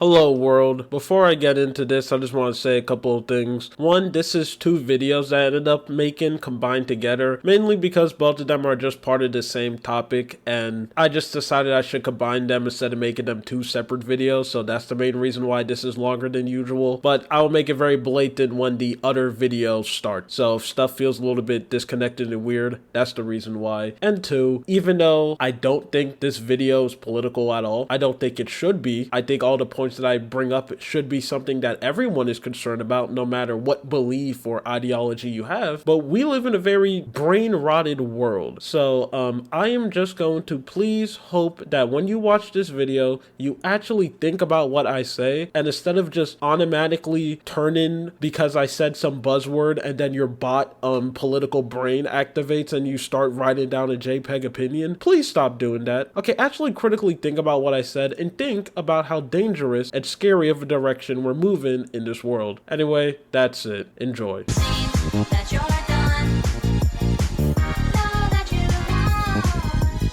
Hello world. Before I get into this, I just want to say a couple of things. One, this is two videos that I ended up making combined together, mainly because both of them are just part of the same topic, and I just decided I should combine them instead of making them two separate videos, so that's the main reason why this is longer than usual, but I will make it very blatant when the other videos start. So if stuff feels a little bit disconnected and weird, that's the reason why. And two, even though I don't think this video is political at all, I don't think it should be. I think all the points that I bring up should be something that everyone is concerned about, no matter what belief or ideology you have. But we live in a very brain-rotted world. So I am just going to please hope that when you watch this video, you actually think about what I say, and instead of just automatically turning because I said some buzzword and then your bot political brain activates and you start writing down a JPEG opinion, please stop doing that. Okay, actually critically think about what I said and think about how dangerous and scary of a direction we're moving in this world. Anyway, that's it. Enjoy.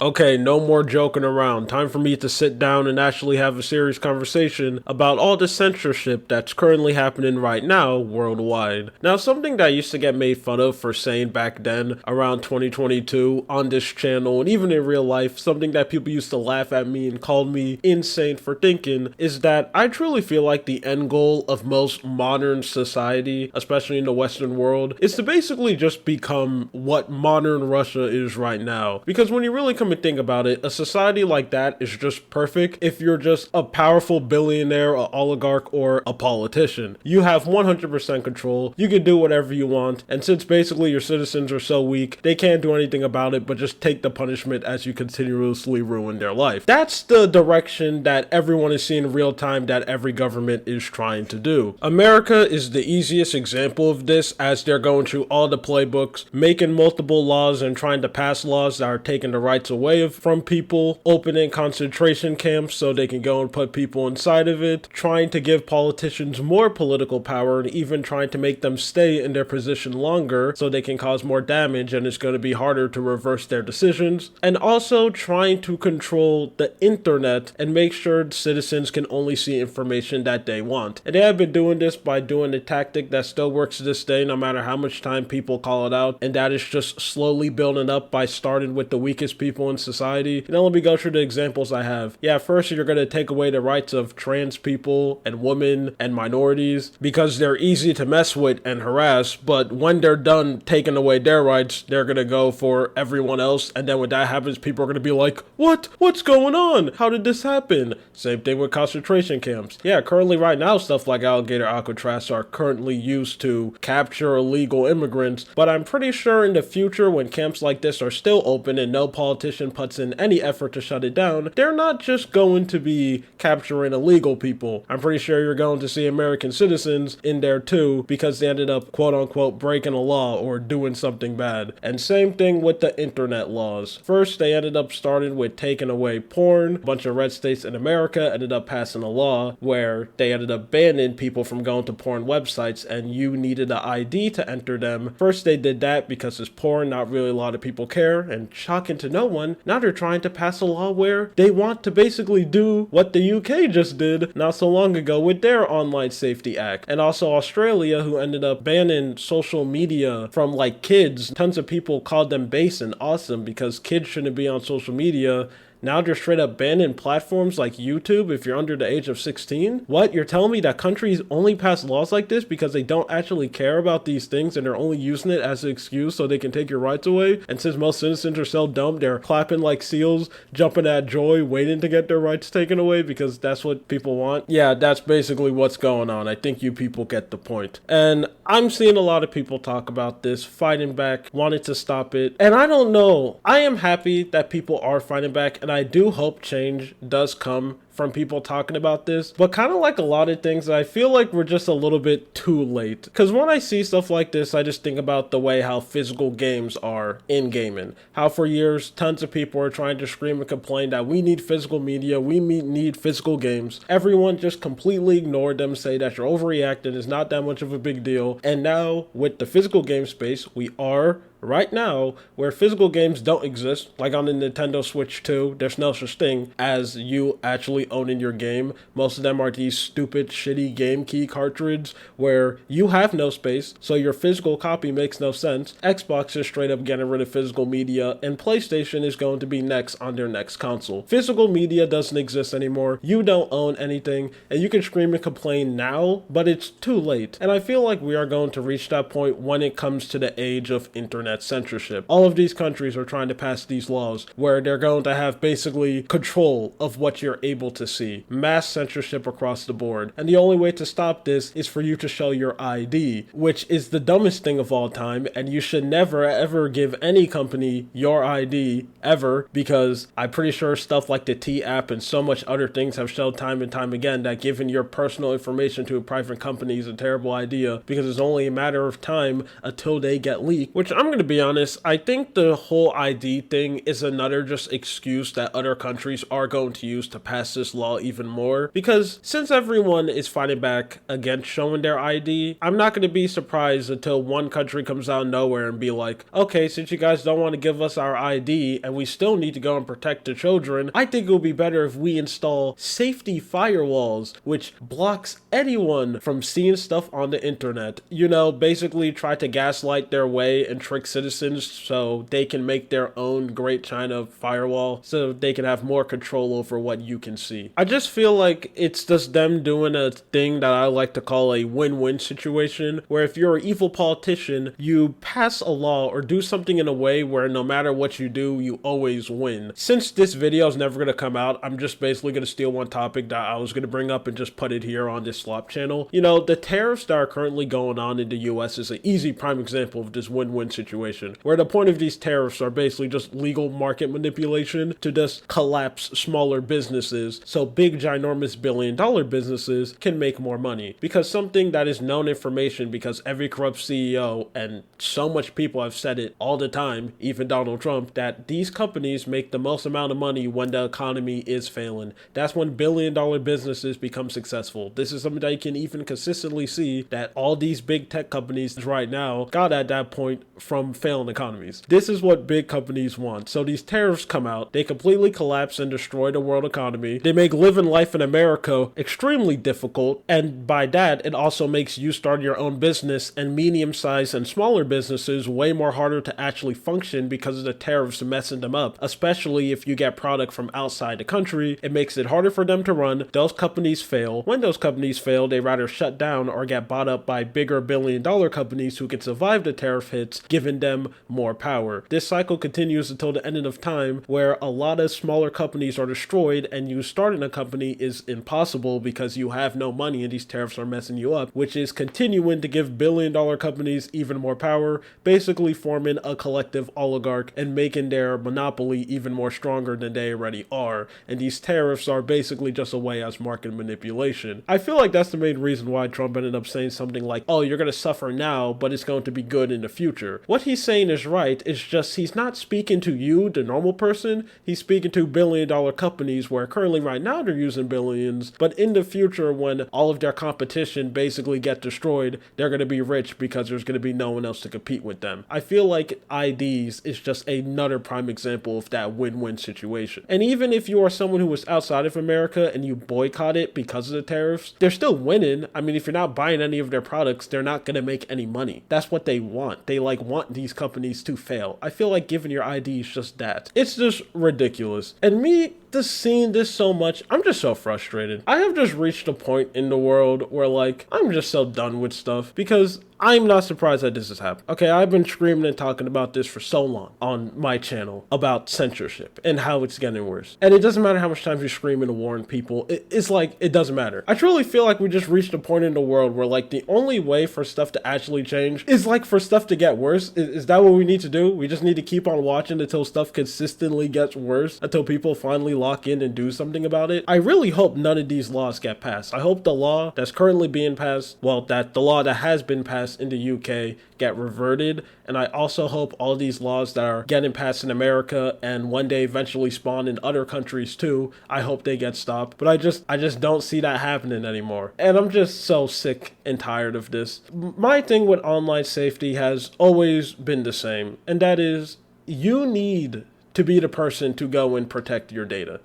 Okay, no more joking around. Time for me to sit down and actually have a serious conversation about all the censorship that's currently happening right now worldwide. Now, something that I used to get made fun of for saying back then, around 2022, on this channel and even in real life, something that people used to laugh at me and called me insane for thinking, is that I truly feel like the end goal of most modern society, especially in the Western world, is to basically just become what modern Russia is right now. Because when you really come and think about it, a society like that is just perfect if you're just a powerful billionaire, an oligarch, or a politician. You have 100% control, you can do whatever you want, and since basically your citizens are so weak, they can't do anything about it but just take the punishment as you continuously ruin their life. That's the direction that everyone is seeing in real time that every government is trying to do. America is the easiest example of this, as they're going through all the playbooks, making multiple laws and trying to pass laws that are taking the rights away from people, opening concentration camps so they can go and put people inside of it, trying to give politicians more political power and even trying to make them stay in their position longer so they can cause more damage and it's going to be harder to reverse their decisions, and also trying to control the internet and make sure citizens can only see information that they want. And they have been doing this by doing a tactic that still works to this day no matter how much time people call it out, and that is just slowly building up by starting with the weakest people in society. Now let me go through the examples I have. Yeah, first you're going to take away the rights of trans people and women and minorities because they're easy to mess with and harass, but when they're done taking away their rights, they're going to go for everyone else, and then when that happens, people are going to be like, what's going on? How did this happen? Same thing with concentration camps. Yeah, currently right now stuff like alligator Alcatraz are currently used to capture illegal immigrants, but I'm pretty sure in the future when camps like this are still open and no politician puts in any effort to shut it down, they're not just going to be capturing illegal people. I'm pretty sure you're going to see American citizens in there too because they ended up quote unquote breaking a law or doing something bad. And same thing with the internet laws. First, they ended up starting with taking away porn. A bunch of red states in America ended up passing a law where they ended up banning people from going to porn websites and you needed an ID to enter them. First, they did that because it's porn, not really a lot of people care, and shocking to no one, now they're trying to pass a law where they want to basically do what the UK just did not so long ago with their Online Safety Act. And also Australia, who ended up banning social media from like kids. Tons of people called them base and awesome because kids shouldn't be on social media. Now they're straight up banning platforms like YouTube if you're under the age of 16? What? You're telling me that countries only pass laws like this because they don't actually care about these things and they're only using it as an excuse so they can take your rights away? And since most citizens are so dumb, they're clapping like seals, jumping at joy, waiting to get their rights taken away because that's what people want? Yeah, that's basically what's going on. I think you people get the point. And I'm seeing a lot of people talk about this, fighting back, wanting to stop it. And I don't know. I am happy that people are fighting back, and I do hope change does come from people talking about this, but kind of like a lot of things, I feel like we're just a little bit too late. Because when I see stuff like this, I just think about the way how physical games are in gaming. How for years, tons of people are trying to scream and complain that we need physical media, we need physical games. Everyone just completely ignored them, say that you're overreacting, it's not that much of a big deal. And now with the physical game space, we are right now where physical games don't exist, like on the Nintendo Switch 2, there's no such thing as you actually actually owning your game. Most of them are these stupid, shitty game key cartridges where you have no space, so your physical copy makes no sense. Xbox is straight up getting rid of physical media, and PlayStation is going to be next on their next console. Physical media doesn't exist anymore. You don't own anything, and you can scream and complain now, but it's too late. And I feel like we are going to reach that point when it comes to the age of internet censorship. All of these countries are trying to pass these laws where they're going to have basically control of what you're able to see. Mass censorship across the board. And the only way to stop this is for you to show your ID, which is the dumbest thing of all time, and you should never ever give any company your ID ever, because I'm pretty sure stuff like the T app and so much other things have shown time and time again that giving your personal information to a private company is a terrible idea, because it's only a matter of time until they get leaked. Which, I'm going to be honest, I think the whole ID thing is another just excuse that other countries are going to use to pass this law even more, because since everyone is fighting back against showing their ID, I'm not going to be surprised until one country comes out of nowhere and be like, okay, since you guys don't want to give us our ID and we still need to go and protect the children, I think it would be better if we install safety firewalls, which blocks anyone from seeing stuff on the internet. You know, basically try to gaslight their way and trick citizens so they can make their own Great China firewall so they can have more control over what you can see. I just feel like it's just them doing a thing that I like to call a win-win situation, where if you're an evil politician, you pass a law or do something in a way where no matter what you do, you always win. Since this video is never going to come out, I'm just basically going to steal one topic that I was going to bring up and just put it here on this slop channel. You know, the tariffs that are currently going on in the US is an easy prime example of this win-win situation, where the point of these tariffs are basically just legal market manipulation to just collapse smaller businesses so big ginormous billion-dollar businesses can make more money. Because something that is known information, because every corrupt CEO and so much people have said it all the time, even Donald Trump, that these companies make the most amount of money when the economy is failing. That's when billion-dollar businesses become successful. This is something that you can even consistently see that all these big tech companies right now got at that point from failing economies. This is what big companies want. So these tariffs come out, they completely collapse and destroy the world economy. They make living life in America extremely difficult, and by that, it also makes you start your own business and medium-sized and smaller businesses way more harder to actually function because of the tariffs messing them up, especially if you get product from outside the country. It makes it harder for them to run. Those companies fail. When those companies fail, they rather shut down or get bought up by bigger billion-dollar companies who can survive the tariff hits, giving them more power. This cycle continues until the end of time, where a lot of smaller companies are destroyed and you starting a company is impossible because you have no money and these tariffs are messing you up, which is continuing to give billion-dollar companies even more power, basically forming a collective oligarch and making their monopoly even more stronger than they already are. And these tariffs are basically just a way as market manipulation. I feel like that's the main reason why Trump ended up saying something like, oh, you're going to suffer now, but it's going to be good in the future. What he's saying is right, it's just he's not speaking to you, the normal person. He's speaking to billion-dollar companies where currently right now they're using billions, but in the future when all of their competition basically get destroyed, they're going to be rich because there's going to be no one else to compete with them. I feel like IDs is just another prime example of that win-win situation. And even if you are someone who was outside of America and you boycott it because of the tariffs, they're still winning. I mean, if you're not buying any of their products, they're not going to make any money. That's what they want. They want these companies to fail. I feel like giving your ID is just that. It's just ridiculous. And me just seeing this so much, I'm just so frustrated. I have just reached a point in the world where I'm just so done with stuff, because I'm not surprised that this has happened. Okay, I've been screaming and talking about this for so long on my channel about censorship and how it's getting worse. And it doesn't matter how much time you scream and warn people. It's like, it doesn't matter. I truly feel like we just reached a point in the world where the only way for stuff to actually change is for stuff to get worse. Is that what we need to do? We just need to keep on watching until stuff consistently gets worse, until people finally lock in and do something about it. I really hope none of these laws get passed. I hope the law that's currently being passed, that the law that has been passed in the UK get reverted, and I also hope all these laws that are getting passed in America and one day eventually spawn in other countries too, I hope they get stopped. But I just don't see that happening anymore, and I'm just so sick and tired of this. My thing with online safety has always been the same, and that is, you need to be the person to go and protect your data.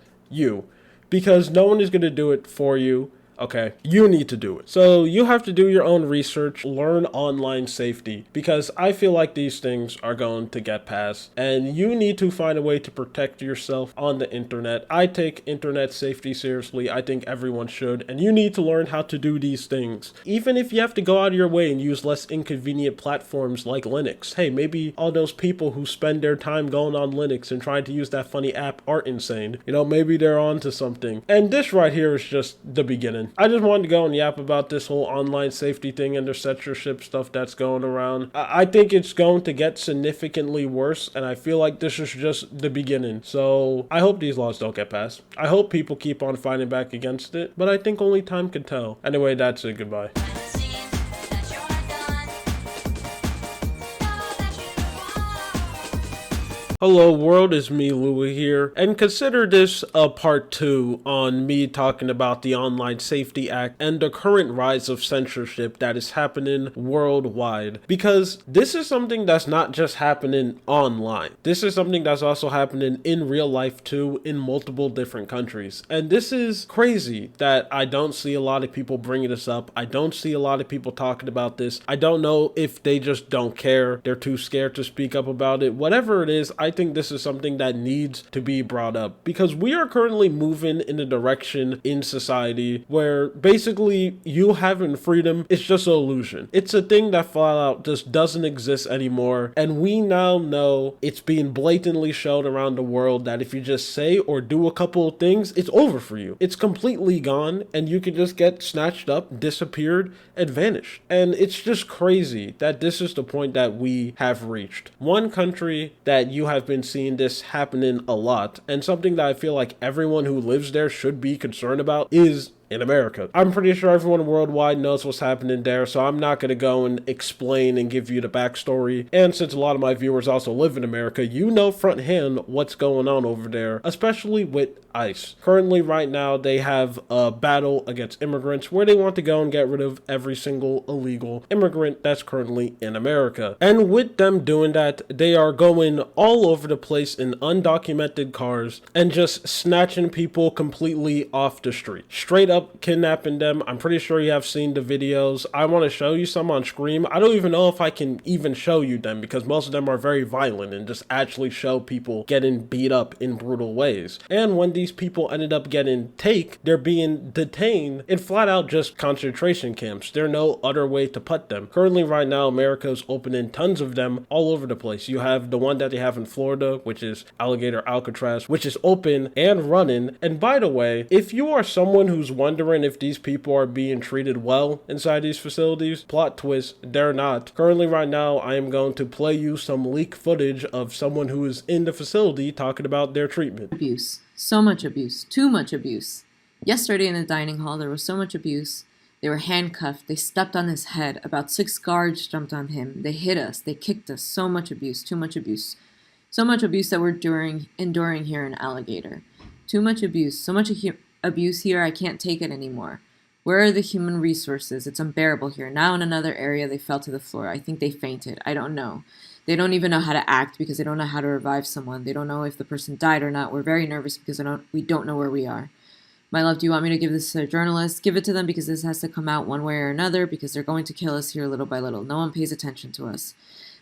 because no one is going to do it for you. Okay, you need to do it. So you have to do your own research, learn online safety, because I feel like these things are going to get passed and you need to find a way to protect yourself on the internet. I take internet safety seriously. I think everyone should, and you need to learn how to do these things. Even if you have to go out of your way and use less inconvenient platforms like Linux. Hey, maybe all those people who spend their time going on Linux and trying to use that funny app aren't insane. You know, maybe they're onto something. And this right here is just the beginning. I just wanted to go and yap about this whole online safety thing and the censorship stuff that's going around. I think it's going to get significantly worse, and I feel like this is just the beginning. So I hope these laws don't get passed. I hope people keep on fighting back against it, but I think only time can tell. Anyway, that's it. Goodbye. Hello world, it's me Louis here, and consider this a part 2 on me talking about the Online Safety Act and the current rise of censorship that is happening worldwide. Because this is something that's not just happening online. This is something that's also happening in real life too, in multiple different countries. And this is crazy that I don't see a lot of people bringing this up. I don't see a lot of people talking about this. I don't know if they just don't care. They're too scared to speak up about it. Whatever it is, I think this is something that needs to be brought up because we are currently moving in a direction in society where basically you having freedom is just an illusion. It's a thing that flat out just doesn't exist anymore, and we now know it's being blatantly shown around the world that if you just say or do a couple of things, it's over for you. It's completely gone and you can just get snatched up, disappeared, and vanished. And it's just crazy that this is the point that we have reached. One country that you have been seeing this happening a lot, and something that I feel like everyone who lives there should be concerned about, is in America. I'm pretty sure everyone worldwide knows what's happening there, so I'm not going to go and explain and give you the backstory. And since a lot of my viewers also live in America, you know front hand what's going on over there, especially with ICE. Currently, right now, they have a battle against immigrants where they want to go and get rid of every single illegal immigrant that's currently in America. And with them doing that, they are going all over the place in undocumented cars and just snatching people completely off the street. Straight up kidnapping them. I'm pretty sure you have seen the videos. I want to show you some on screen. I don't even know if I can even show you them because most of them are very violent and just actually show people getting beat up in brutal ways. And when these people ended up getting they're being detained in flat out just concentration camps. There's no other way to put them. Currently right now, America is opening tons of them all over the place. You have the one that they have in Florida, which is Alligator Alcatraz, which is open and running. And by the way, if you are someone who's wondering if these people are being treated well inside these facilities, plot twist, they're not. Currently right now, I am going to play you some leak footage of someone who is in the facility talking about their treatment. Abuse. So much abuse. Too much abuse. Yesterday in the dining hall, there was so much abuse. They were handcuffed. They stepped on his head. About 6 guards jumped on him. They hit us. They kicked us. So much abuse. Too much abuse. So much abuse that we're enduring here in Alligator. Too much abuse. So much abuse here, I can't take it anymore. Where are the human resources? It's unbearable here. Now in another area, they fell to the floor. I think they fainted. I don't know. They don't even know how to act because they don't know how to revive someone. They don't know if the person died or not. We're very nervous because we don't know where we are. My love, do you want me to give this to a journalist? Give it to them because this has to come out one way or another because they're going to kill us here little by little. No one pays attention to us.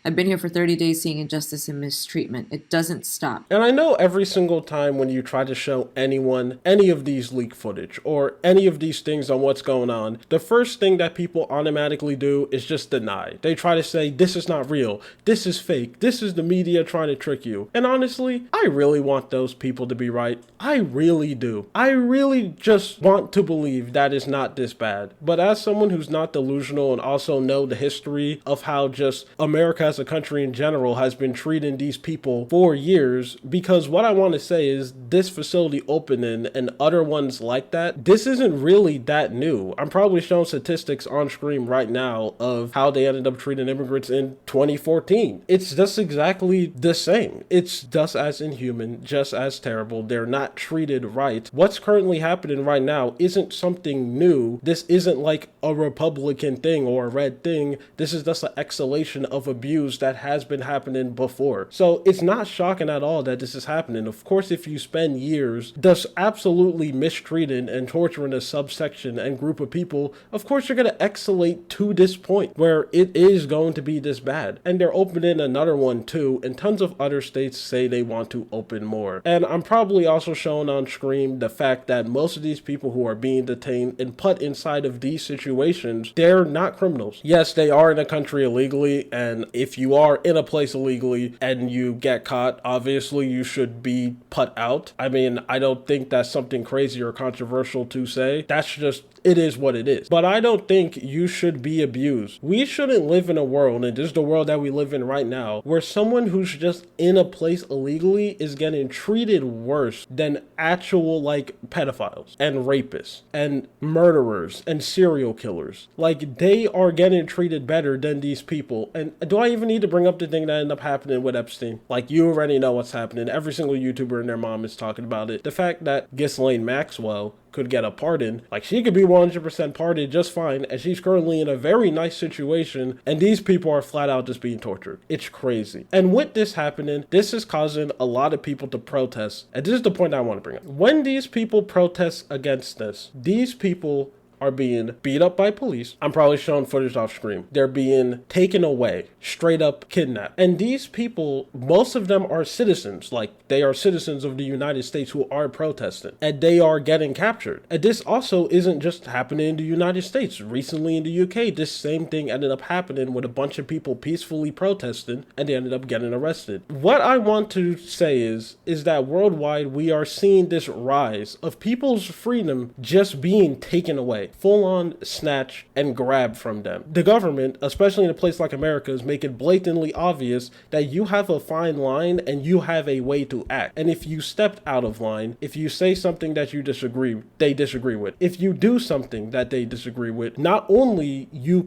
I've been here for 30 days seeing injustice and mistreatment. It doesn't stop. And I know every single time when you try to show anyone any of these leak footage or any of these things on what's going on, the first thing that people automatically do is just deny. They try to say, this is not real. This is fake. This is the media trying to trick you. And honestly, I really want those people to be right. I really do. I really just want to believe that it's not this bad. But as someone who's not delusional and also know the history of how just America as a country in general has been treating these people for years, because what I want to say is this facility opening and other ones like that, this isn't really that new. I'm probably showing statistics on screen right now of how they ended up treating immigrants in 2014. It's just exactly the same. It's just as inhuman, just as terrible. They're not treated right. What's currently happening right now isn't something new. This isn't like a Republican thing or a red thing. This is just an exhalation of abuse abuse that has been happening before. So it's not shocking at all that this is happening. Of course, if you spend years just absolutely mistreating and torturing a subsection and group of people, of course you're going to escalate to this point where it is going to be this bad. And they're opening another one too, and tons of other states say they want to open more. And I'm probably also showing on screen the fact that most of these people who are being detained and put inside of these situations, they're not criminals. Yes, they are in a country illegally, and if you are in a place illegally and you get caught, obviously you should be put out. I mean, I don't think that's something crazy or controversial to say. That's just, it is what it is. But I don't think you should be abused. We shouldn't live in a world, and this is the world that we live in right now, where someone who's just in a place illegally is getting treated worse than actual like pedophiles and rapists and murderers and serial killers. Like, they are getting treated better than these people. And do I even need to bring up the thing that ended up happening with Epstein? Like, you already know what's happening. Every single YouTuber and their mom is talking about it. The fact that Ghislaine Maxwell could get a pardon, like, she could be 100% pardoned just fine, and she's currently in a very nice situation, and these people are flat out just being tortured. It's crazy. And with this happening, this is causing a lot of people to protest, and this is the point I want to bring up. When these people protest against this, these people are being beat up by police. I'm probably showing footage off screen. They're being taken away, straight up kidnapped. And these people, most of them are citizens. Like, they are citizens of the United States who are protesting, and they are getting captured. And this also isn't just happening in the United States. Recently in the UK, this same thing ended up happening with a bunch of people peacefully protesting, and they ended up getting arrested. What I want to say is that worldwide, we are seeing this rise of people's freedom just being taken away. Full on snatch and grab from them. The government, especially in a place like America, is making blatantly obvious that you have a fine line and you have a way to act. And if you stepped out of line, if you say something that you disagree, they disagree with, if you do something that they disagree with, not only you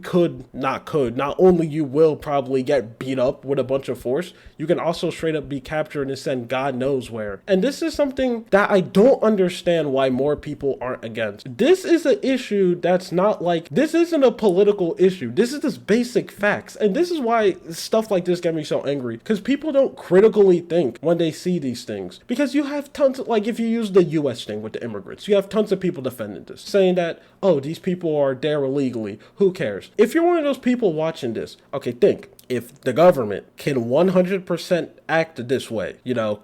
will probably get beat up with a bunch of force, you can also straight up be captured and sent God knows where. And this is something that I don't understand why more people aren't against. This is an issue that's not like, this isn't a political issue. This is just basic facts. And this is why stuff like this get me so angry, because people don't critically think when they see these things. Because you have tons of, like, if you use the US thing with the immigrants, you have tons of people defending this, saying that, oh, these people are there illegally. Who cares? If you're one of those people watching this, okay, think. If the government can 100% act this way,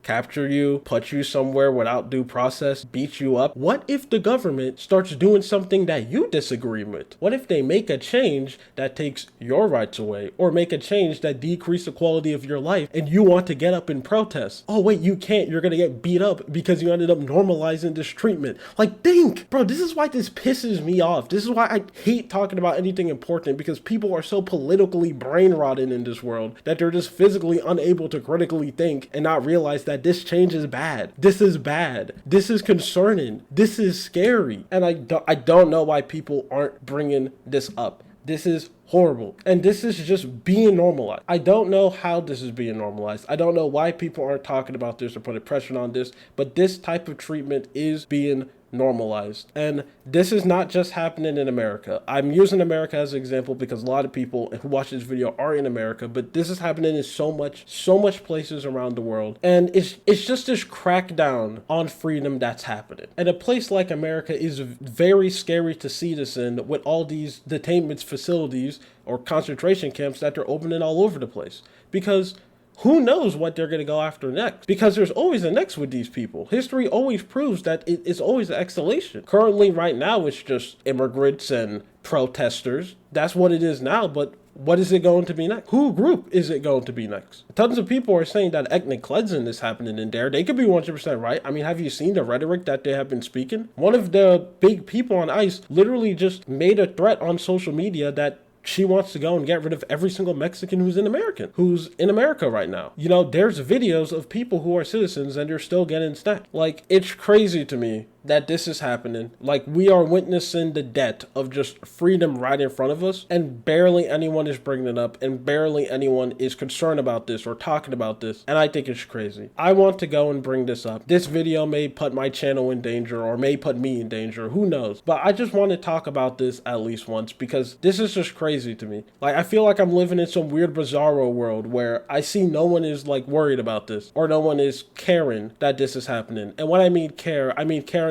capture you, put you somewhere without due process, beat you up, what if the government starts doing something that you disagree with? What if they make a change that takes your rights away, or make a change that decreases the quality of your life, and you want to get up and protest? Oh wait, you can't, you're gonna get beat up because you ended up normalizing this treatment. Like, think, bro, this is why this pisses me off. This is why I hate talking about anything important, because people are so politically brain rotted in this world that they're just physically unable to critically think and not realize that this change is bad. This is bad. This is concerning. This is scary. And I don't know why people aren't bringing this up. This is horrible. And this is just being normalized. I don't know how this is being normalized. I don't know why people aren't talking about this or putting pressure on this, but this type of treatment is being normalized. And this is not just happening in America. I'm using America as an example because a lot of people who watch this video are in America, but this is happening in so much places around the world. And it's just this crackdown on freedom that's happening. And a place like America is very scary to see this in, with all these detainment facilities or concentration camps that they're opening all over the place. Because who knows what they're going to go after next? Because there's always a next with these people. History always proves that it's always an escalation. Currently, right now, it's just immigrants and protesters. That's what it is now, but what is it going to be next? Who group is it going to be next? Tons of people are saying that ethnic cleansing is happening in there. They could be 100% right. I mean, have you seen the rhetoric that they have been speaking? One of the big people on ICE literally just made a threat on social media that she wants to go and get rid of every single Mexican who's in America right now. There's videos of people who are citizens and they're still getting snatched. Like, it's crazy to me that this is happening. Like, we are witnessing the death of just freedom right in front of us, and barely anyone is bringing it up, and barely anyone is concerned about this or talking about this, and I think it's crazy. I want to go and bring this up. This video may put my channel in danger, or may put me in danger, who knows? But I just want to talk about this at least once, because this is just crazy to me. Like, I feel like I'm living in some weird bizarro world where I see no one is like worried about this, or no one is caring that this is happening. And when I mean care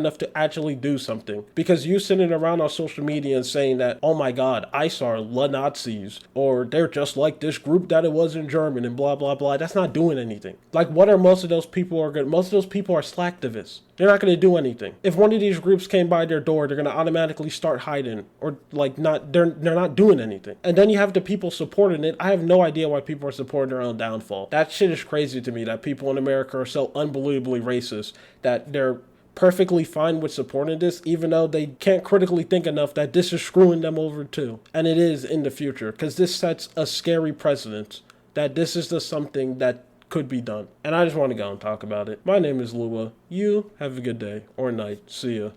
enough to actually do something. Because you sitting around on social media and saying that, oh my god, ICE are la Nazis, or they're just like this group that it was in German, and blah blah blah, that's not doing anything. Like, what are most of those people are good? Most of those people are slacktivists. They're not going to do anything. If one of these groups came by their door, they're going to automatically start hiding, or like they're not doing anything. And then you have the people supporting it. I have no idea why people are supporting their own downfall. That shit is crazy to me, that people in America are so unbelievably racist that they're perfectly fine with supporting this, even though they can't critically think enough that this is screwing them over too. And it is in the future, because this sets a scary precedent that this is just something that could be done. And I just want to go and talk about it. My name is Lua. You have a good day or night. See ya.